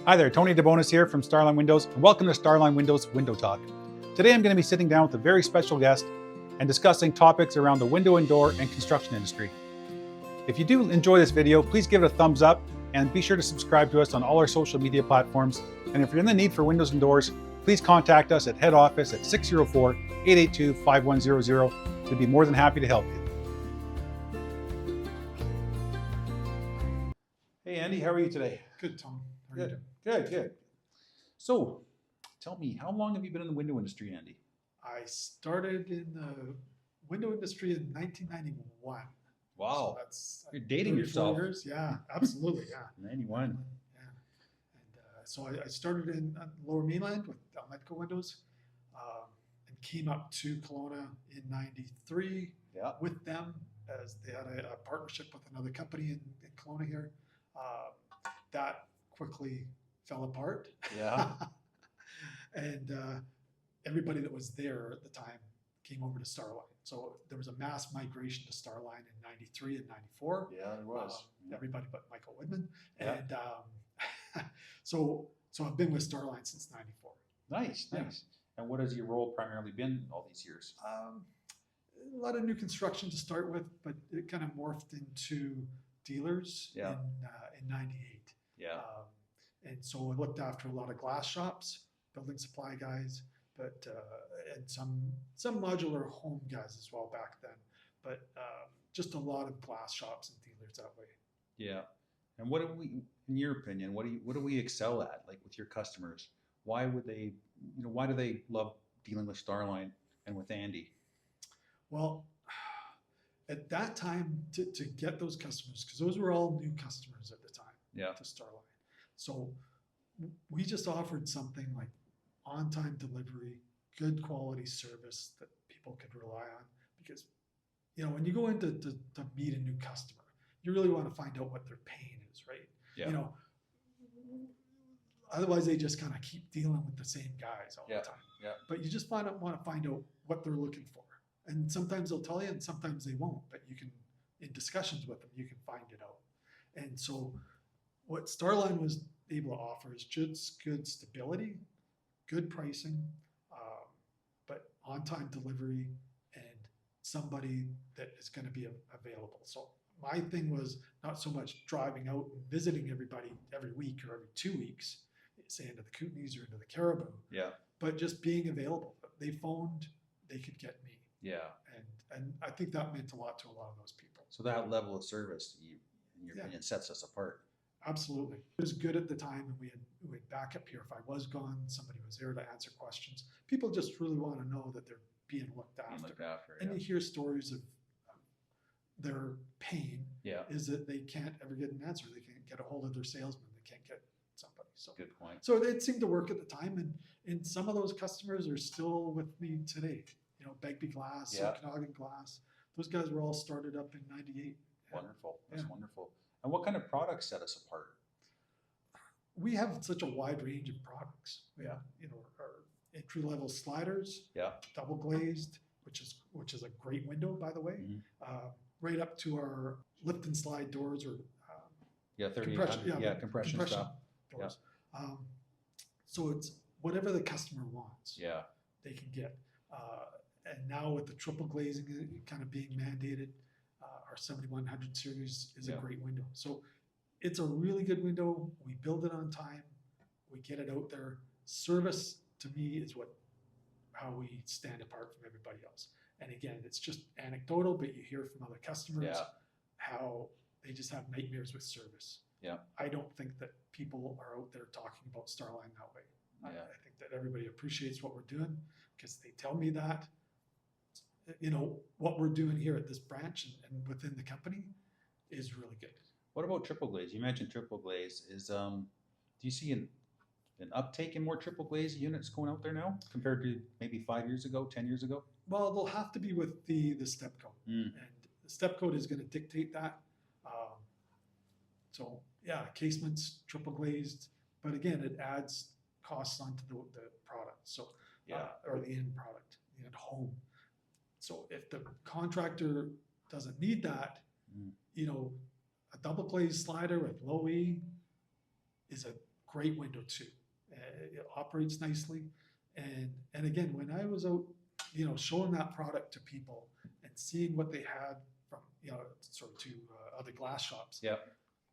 Hi there, Tony DeBonis here from Starline Windows, and welcome to Starline Windows Window Talk. Today I'm going to be sitting down with a very special guest and discussing topics around the window and door and construction industry. If you do enjoy this video, please give it a thumbs up and be sure to subscribe to us on all our social media platforms. And if you're in the need for windows and doors, please contact us at head office at 604-882-5100. We'd be more than happy to help you. Hey Andy, how are you today? Good, Tom. How are you doing? Good. So, tell me, how long have you been in the window industry, Andy? I started in the window industry in 1991. Wow, So that's you're dating 34 yourself. Years. Yeah, absolutely. Yeah. 91. Yeah. And so I started in Lower Mainland with Almetco windows, and came up to Kelowna in '93 with them as they had a partnership with another company in Kelowna here. That quickly fell apart. Yeah. And everybody that was there at the time came over to Starline. So there was a mass migration to Starline in '93 and '94. Yeah, there was. Everybody but Michael Woodman. Yeah. And so I've been with Starline since '94. Nice. And what has your role primarily been all these years? A lot of new construction to start with, but it kind of morphed into dealers in '98. Yeah. And so I looked after a lot of glass shops, building supply guys, but and some modular home guys as well back then. But just a lot of glass shops and dealers that way. Yeah. And what do we, in your opinion, what do we excel at, like with your customers? Why would they, why do they love dealing with Starline and with Andy? Well, at that time, to get those customers, because those were all new customers at the time to Starline. So we just offered something like on-time delivery, good quality service that people could rely on. Because, when you go in to meet a new customer, you really want to find out what their pain is, right? Yeah. Otherwise they just kind of keep dealing with the same guys all the time. Yeah. But you just want to find out what they're looking for. And sometimes they'll tell you and sometimes they won't, but you can, in discussions with them, you can find it out. And so what Starline was able to offer is just good stability, good pricing, but on-time delivery and somebody that is going to be available. So my thing was not so much driving out and visiting everybody every week or every 2 weeks, say into the Kootenays or into the Caribou, but just being available. They phoned, they could get me. Yeah. And I think that meant a lot to a lot of those people. So that level of service, in your opinion, sets us apart. Absolutely. It was good at the time, and we had backup here. If I was gone, somebody was there to answer questions. People just really want to know that they're being looked after. And you hear stories of their pain is that they can't ever get an answer. They can't get a hold of their salesman. They can't get somebody. So good point. So it seemed to work at the time, and some of those customers are still with me today. Begbie Glass, Okanagan Glass. Those guys were all started up in '98. Wonderful. That's wonderful. And what kind of products set us apart? We have such a wide range of products. We have, our entry-level sliders, double glazed, which is a great window, by the way, right up to our lift and slide doors or 30 compression stuff. Doors. So it's whatever the customer wants. They can get. And now with the triple glazing kind of being mandated, our 7100 series is a great window. So it's a really good window. We build it on time. We get it out there. Service to me is how we stand apart from everybody else. And again, it's just anecdotal, but you hear from other customers how they just have nightmares with service. I don't think that people are out there talking about Starline that way. I think that everybody appreciates what we're doing because they tell me that. What we're doing here at this branch and within the company is really good. What about triple glaze? You mentioned triple glaze. Do you see an uptake in more triple glaze units going out there now compared to maybe 5 years ago, 10 years ago? Well, they'll have to be with the step code, and the step code is going to dictate that. Casements triple glazed, but again, it adds costs onto the product. So or the end product, the end home. So if the contractor doesn't need that, a double glazed slider with low E is a great window too. It operates nicely. And again, when I was out, showing that product to people and seeing what they had from, sort of to other glass shops. Yeah.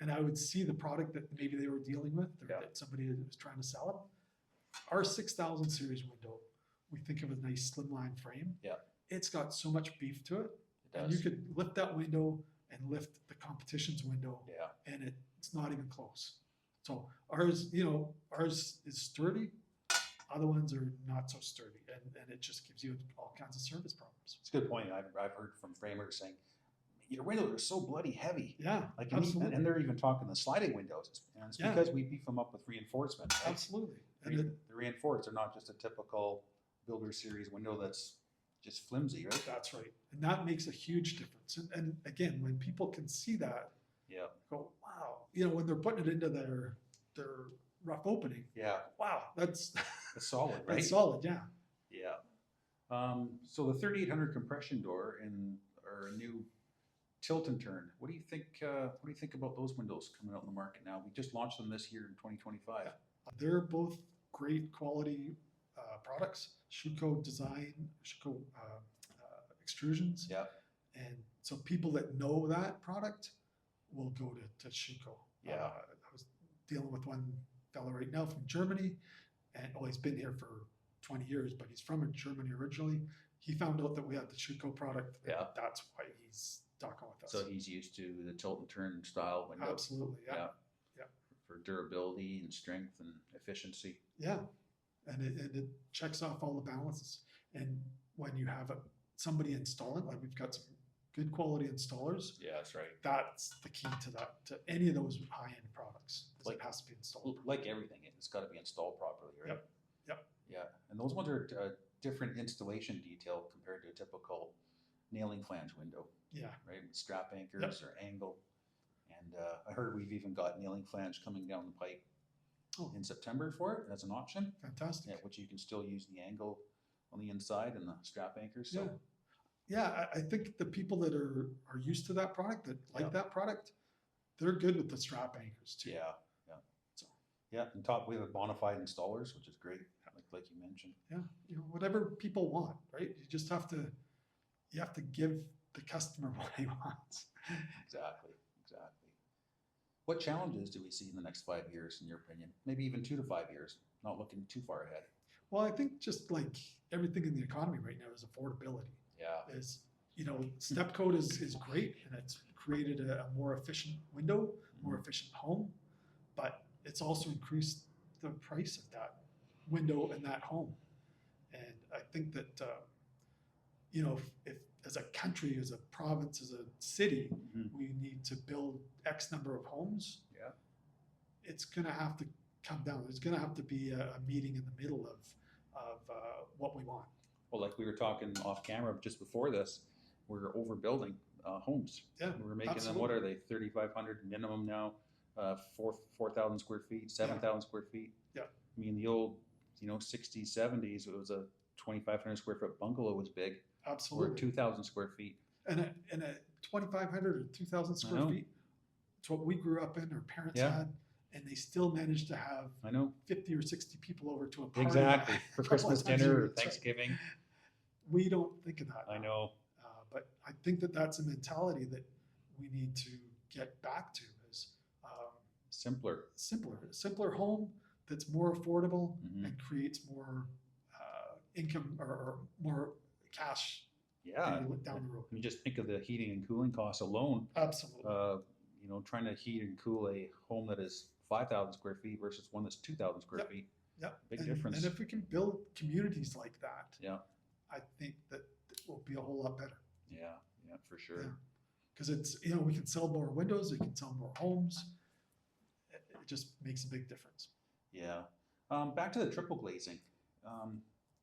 And I would see the product that maybe they were dealing with, or that somebody was trying to sell them. Our 6000 series window, we think of a nice slimline frame. Yeah. It's got so much beef to it. It And does. you could lift that window and lift the competition's window. Yeah. And it's not even close. So ours is sturdy. Other ones are not so sturdy, and it just gives you all kinds of service problems. It's a good point. I've heard from framers saying, your windows are so bloody heavy. Yeah, Like, absolutely. and they're even talking the sliding windows. And it's because we beef them up with reinforcement. Right? Absolutely. They're reinforced. They're not just a typical Builder Series window that's just flimsy, right? That's right. And that makes a huge difference. And again, when people can see that, go, wow, when they're putting it into their rough opening. Yeah. Wow, that's solid, right? That's solid, yeah. Yeah. So the 3800 compression door or a new tilt and turn. What do you think? What do you think about those windows coming out in the market now? We just launched them this year in 2025. They're both great quality products. Schuco design, Schuco extrusions. Yeah. And so people that know that product will go to Schuco. Yeah. I was dealing with one fellow right now from Germany, and he's been here for 20 years, but he's from Germany originally. He found out that we had the Schuco product. Yeah. That's why he's talking with us. So he's used to the tilt and turn style window. Absolutely, yeah. For durability and strength and efficiency. Yeah, and it checks off all the balances. And when you have somebody install it, like we've got some good quality installers. Yeah, that's right. That's the key to any of those high-end products. It has to be installed. Like everything, it's got to be installed properly, right? Yep. Yeah, and those ones are different installation detail compared to a typical nailing flange window. Yeah. Right, with strap anchors or angle. And I heard we've even got nailing flange coming down the pipe in September for it as an option. Fantastic. Yeah, which you can still use the angle on the inside and the strap anchors. So. Yeah, I think the people that are used to that product, that like that product, they're good with the strap anchors too. Yeah. So. Yeah, and top we have bona fide installers, which is great, like you mentioned. Yeah, whatever people want, right? You just have to give the customer what he wants. Exactly. What challenges do we see in the next 5 years, in your opinion? Maybe even 2 to 5 years, not looking too far ahead. Well, I think just like everything in the economy right now is affordability. Yeah. Step code is great, and it's created a more efficient window, more efficient home, but it's also increased the price of that window and that home. And I think that, if as a country, as a province, as a city, we need to build X number of homes, it's going to have to come down. There's going to have to be a meeting in the middle of what we want. Well, like we were talking off camera just before this, we're overbuilding homes. Yeah, we're making them. What are they? 3,500 minimum now. 4,000 square feet, 7,000 square feet. Yeah. I mean, the old, 60s, 70s, it was a 2,500 square foot bungalow was big. Absolutely. Or 2,000 square feet. And a 2,500 or 2,000 square feet. It's what we grew up in. Our parents had. And they still managed to have 50 or 60 people over to a party. Exactly. For Christmas dinner or Thanksgiving. Right. We don't think of that. I know. But I think that's a mentality that we need to get back to is simpler home that's more affordable and creates more income or more cash down the road. You just think of the heating and cooling costs alone. Absolutely. Trying to heat and cool a home that is 5,000 square feet versus one that's 2,000 square feet. Big difference. And if we can build communities like that, I think that it will be a whole lot better. Yeah, for sure. Because it's, we can sell more windows, we can sell more homes. It just makes a big difference. Yeah. Back to the triple glazing.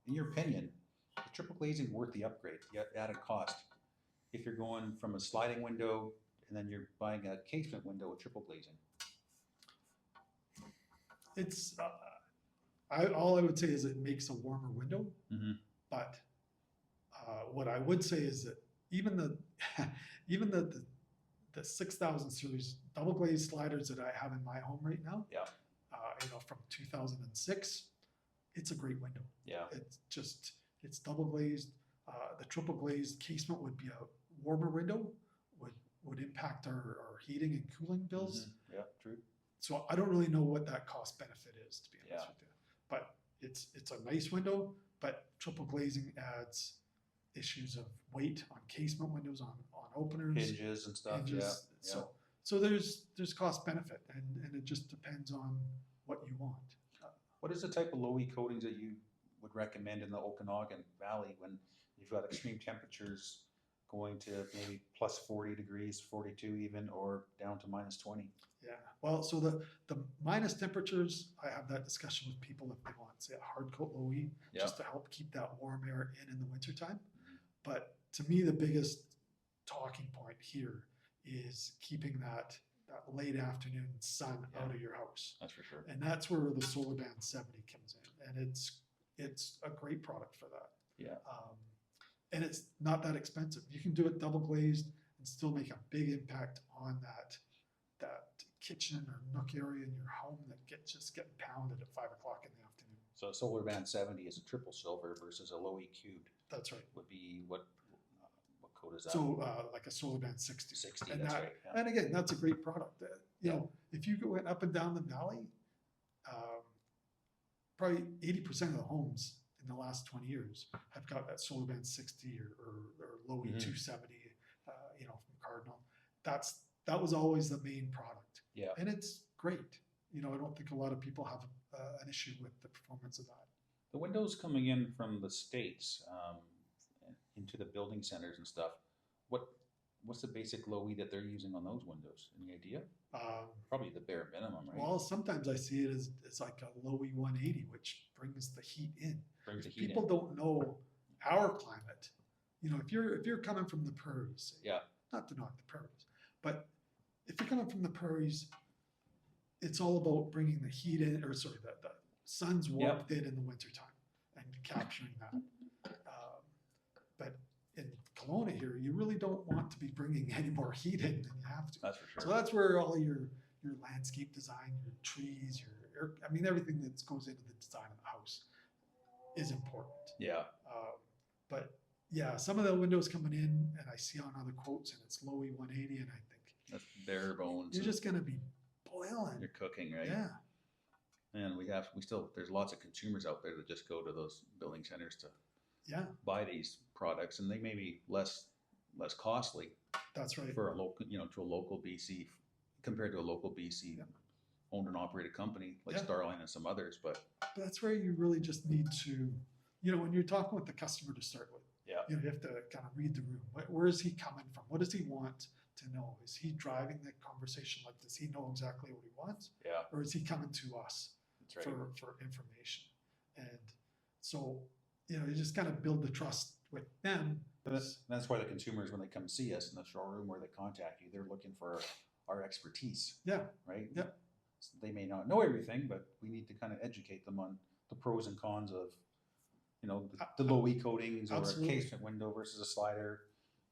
In your opinion, is triple glazing worth the upgrade, the added cost? If you're going from a sliding window and then you're buying a casement window with triple glazing? It's all I would say is it makes a warmer window, but what I would say is that even the 6,000 series double glazed sliders that I have in my home right now, don't know, from 2006, it's a great window. Yeah. It's double glazed. The triple glazed casement would be a warmer window, would impact our heating and cooling bills. Mm-hmm. Yeah, true. So I don't really know what that cost benefit is, to be honest with you. But it's a nice window, but triple glazing adds issues of weight on casement windows, on openers, Hinges and stuff. hinges. Yeah. So there's cost benefit, and it just depends on what you want. What is the type of low-E coatings that you would recommend in the Okanagan Valley when you've got extreme temperatures going to maybe plus 40 degrees, 42 even, or down to minus 20? Yeah, well, so the minus temperatures, I have that discussion with people if they want, say, a hard coat low E, just to help keep that warm air in the wintertime. But to me, the biggest talking point here is keeping that late afternoon sun out of your house. That's for sure. And that's where the Solar Band 70 comes in, and it's a great product for that. Yeah. And it's not that expensive. You can do it double glazed and still make a big impact on that kitchen or nook area in your home that just getting pounded at 5 o'clock in the afternoon. So Solar Band 70 is a triple silver versus a low-E cubed. That's right. Would be what coat is that? So like a Solar Band 60. 60, and that's that, right. Yeah. And again, that's a great product. You know, if you go up and down the valley, probably 80% of the homes in the last 20 years have got that Solar Band 60 or low E 270, you know, from Cardinal. That was always the main product. Yeah. And it's great. You know, I don't think a lot of people have an issue with the performance of that. The windows coming in from the States into the building centers and stuff, what's the basic low-E that they're using on those windows? Any idea? Probably the bare minimum, right? Well, sometimes I see it as like a low E 180, which brings the heat in. People don't know our climate. You know, if you're coming from the prairies, not to knock the prairies, but if you're coming from the prairies, it's all about bringing the heat in, or sorry, the sun's warmth in the wintertime and capturing that. But in Kelowna here, you really don't want to be bringing any more heat in than you have to. That's for sure. So that's where all your landscape design, your trees, everything that goes into the design of the house is important. Yeah. But yeah, some of the windows coming in, and I see on other quotes, and it's low E 180, and I think that's bare bones. You're just going to be boiling. You're cooking, right? Yeah. And there's lots of consumers out there that just go to those building centers to buy these products, and they may be less costly. That's right. For a local, to a local BC compared to a local BC owned and operated company like Starline and some others. But that's where you really just need to, when you're talking with the customer to start with, you have to kind of read the room. Where is he coming from? What does he want to know? Is he driving the conversation? Like, does he know exactly what he wants? Yeah. Or is he coming to us That's right. for information? And so, you just kind of build the trust with them. That's why the consumers, when they come see us in the showroom or they contact you, they're looking for our expertise. Yeah. Right? Yeah. So they may not know everything, but we need to kind of educate them on the pros and cons of, the low E coatings or a casement window versus a slider,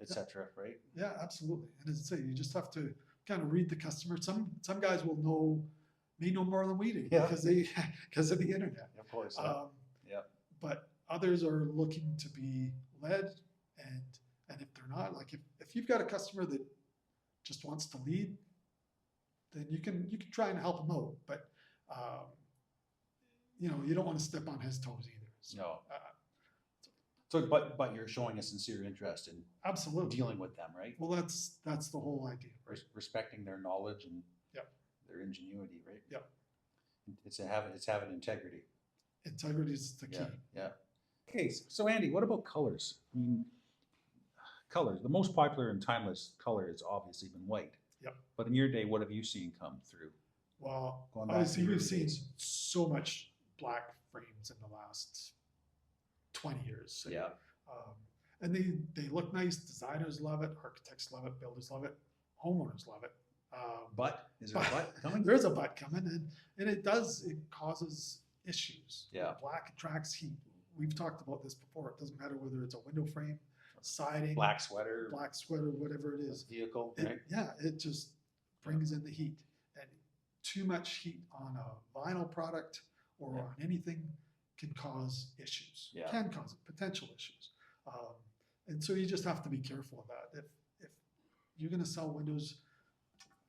etc. Right? Yeah, absolutely. And as I say, you just have to kind of read the customer. Some guys may know more than we do because of the internet. Of course. But others are looking to be led, and if they're not, like if you've got a customer that just wants to lead, then you can try and help them out. But you don't want to step on his toes either. So, no. So, but you're showing a sincere interest in absolutely dealing with them, right? Well, that's the whole idea. Right? Respecting their knowledge and their ingenuity, right? Yep. It's having integrity. Integrity is the key. Yeah. Okay, so Andy, what about colors? I mean, colors. The most popular and timeless color has obviously been white. Yep. But in your day, what have you seen come through? Well, obviously we've seen so much black frames in the last 20 years. So, and they look nice. Designers love it. Architects love it. Builders love it. Homeowners love it. But is there a but coming? There's a but coming, and it causes issues. Yeah. Black attracts heat. We've talked about this before. It doesn't matter whether it's a window frame, siding, black sweater, whatever it is. Vehicle, right? Yeah, it just brings in the heat. And too much heat on a vinyl product or on anything can cause issues. Yeah. Can cause potential issues. And so you just have to be careful of that. If you're going to sell windows,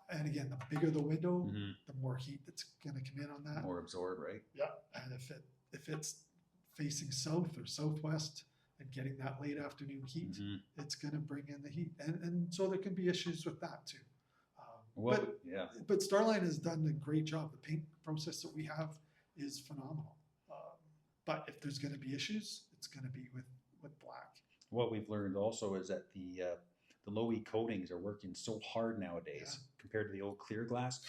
and again, the bigger the window, the more heat that's going to come in on that. More absorbed, right? Yeah. And if it's facing south or southwest and getting that late afternoon heat, it's going to bring in the heat. And so there can be issues with that too. But Starline has done a great job. The paint process that we have is phenomenal. But if there's going to be issues, it's going to be with black. What we've learned also is that the low E coatings are working so hard nowadays compared to the old clear glass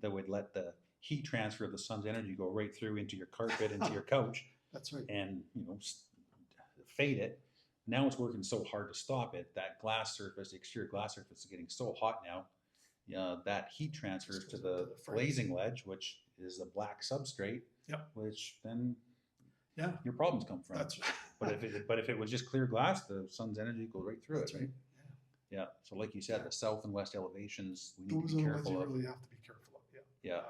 that would let the heat transfer of the sun's energy go right through into your carpet, into your couch. That's right. And fade it. Now it's working so hard to stop it. That glass surface, the exterior glass surface, is getting so hot now. That heat transfers to the glazing ledge, which is a black substrate. Which then your problems come from. That's right. But if it was just clear glass, the sun's energy goes right through That's it. Right. Yeah. So like you said, the south and west elevations, we need Those to be are the careful ones of. you really have to be careful of. Yeah.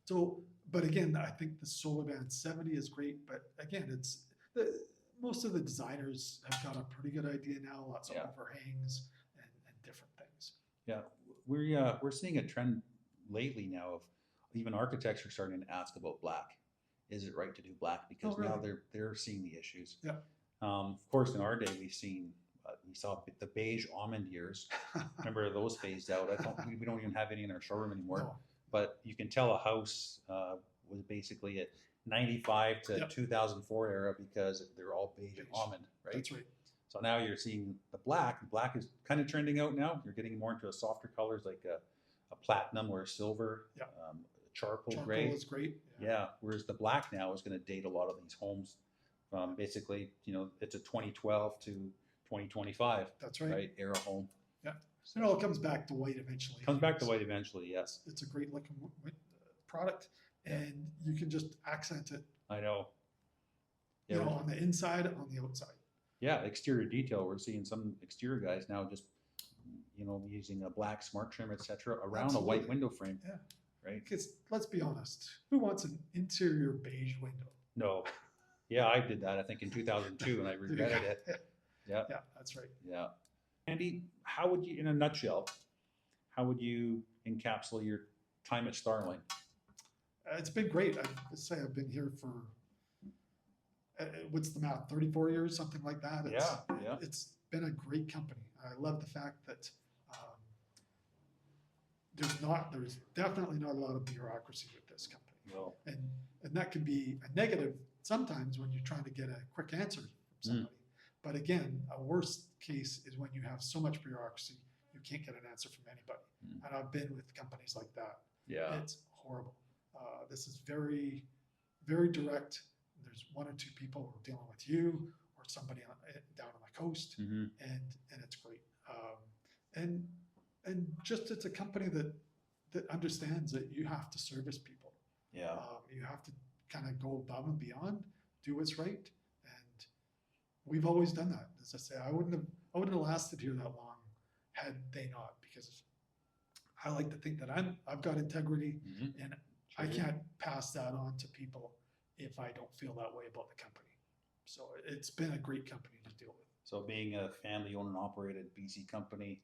So, but again, I think the Solar Band 70 is great. But again, most of the designers have got a pretty good idea now. Lots of overhangs and different things. Yeah, we're seeing a trend lately now of even architects are starting to ask about black. Is it right to do black? Because now they're seeing the issues. Yeah. Of course, in our day, we saw the beige almond years. Remember those phased out? We don't even have any in our showroom anymore. No. But you can tell a house was basically a 95 to 2004 era because they're all beige and almond, right? That's right. So now you're seeing the black. The black is kind of trending out now. You're getting more into a softer colors like a platinum or a silver, charcoal gray. Charcoal is great. Yeah. Whereas the black now is going to date a lot of these homes. Basically, it's a 2012 to 2025. That's right. Right, era home. Yeah. So it all comes back to white eventually. Comes back to white eventually. Yes. It's a great looking product, and you can just accent it. I know. Yeah. On the inside, on the outside. Yeah, exterior detail. We're seeing some exterior guys now just, using a black smart trim, etc., around a white window frame. Yeah. Right. Because let's be honest, who wants an interior beige window? No. Yeah, I did that. I think in 2002, and I regretted it. Yeah. Yeah, that's right. Yeah. Andy, how would you, in a nutshell, how would you encapsulate your time at Starline? It's been great. I'd say I've been here for what's the math? 34 years, something like that. It's been a great company. I love the fact that there's definitely not a lot of bureaucracy with this company. No. And that can be a negative sometimes when you're trying to get a quick answer from somebody. But again, a worst case is when you have so much bureaucracy, you can't get an answer from anybody. And I've been with companies like that. Yeah. It's horrible. This is very, very direct. There's one or two people who are dealing with you or somebody down on the coast, and it's great. And just it's a company that understands that you have to service people. Yeah. You have to kind of go above and beyond, do what's right, and we've always done that. As I say, I wouldn't have lasted here that long had they not, because I like to think that I've got integrity, and I can't pass that on to people if I don't feel that way about the company. So it's been a great company to deal with. So being a family-owned and operated BC company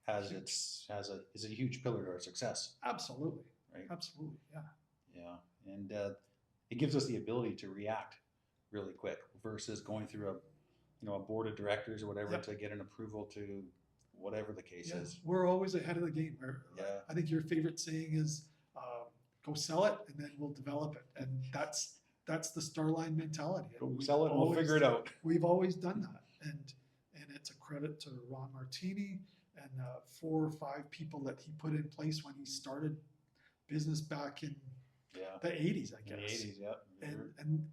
is a huge pillar to our success. Absolutely. Right. Absolutely. Yeah. Yeah, and it gives us the ability to react really quick versus going through a board of directors or whatever to get an approval to whatever the case is. We're always ahead of the game. I think your favorite saying is go sell it and then we'll develop it, and that's the Starline mentality. Go sell it and we'll figure it out. We've always done that, and it's a credit to Ron Martini and 4 or 5 people that he put in place when he started business back in the 80s, I guess. In the 80s, yeah.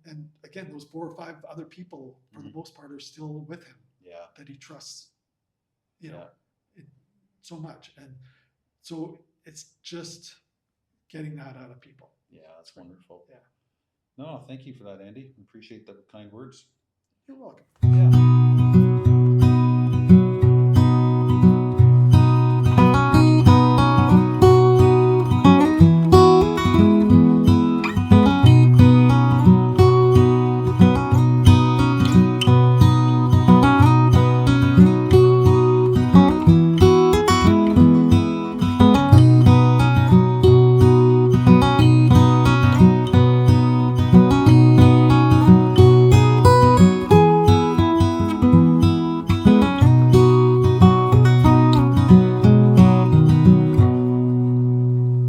And again, those 4 or 5 other people, for the most part, are still with him. Yeah. That he trusts, so much, and so it's just getting that out of people. Yeah, that's wonderful. Yeah. No, thank you for that, Andy. Appreciate the kind words. You're welcome. Yeah.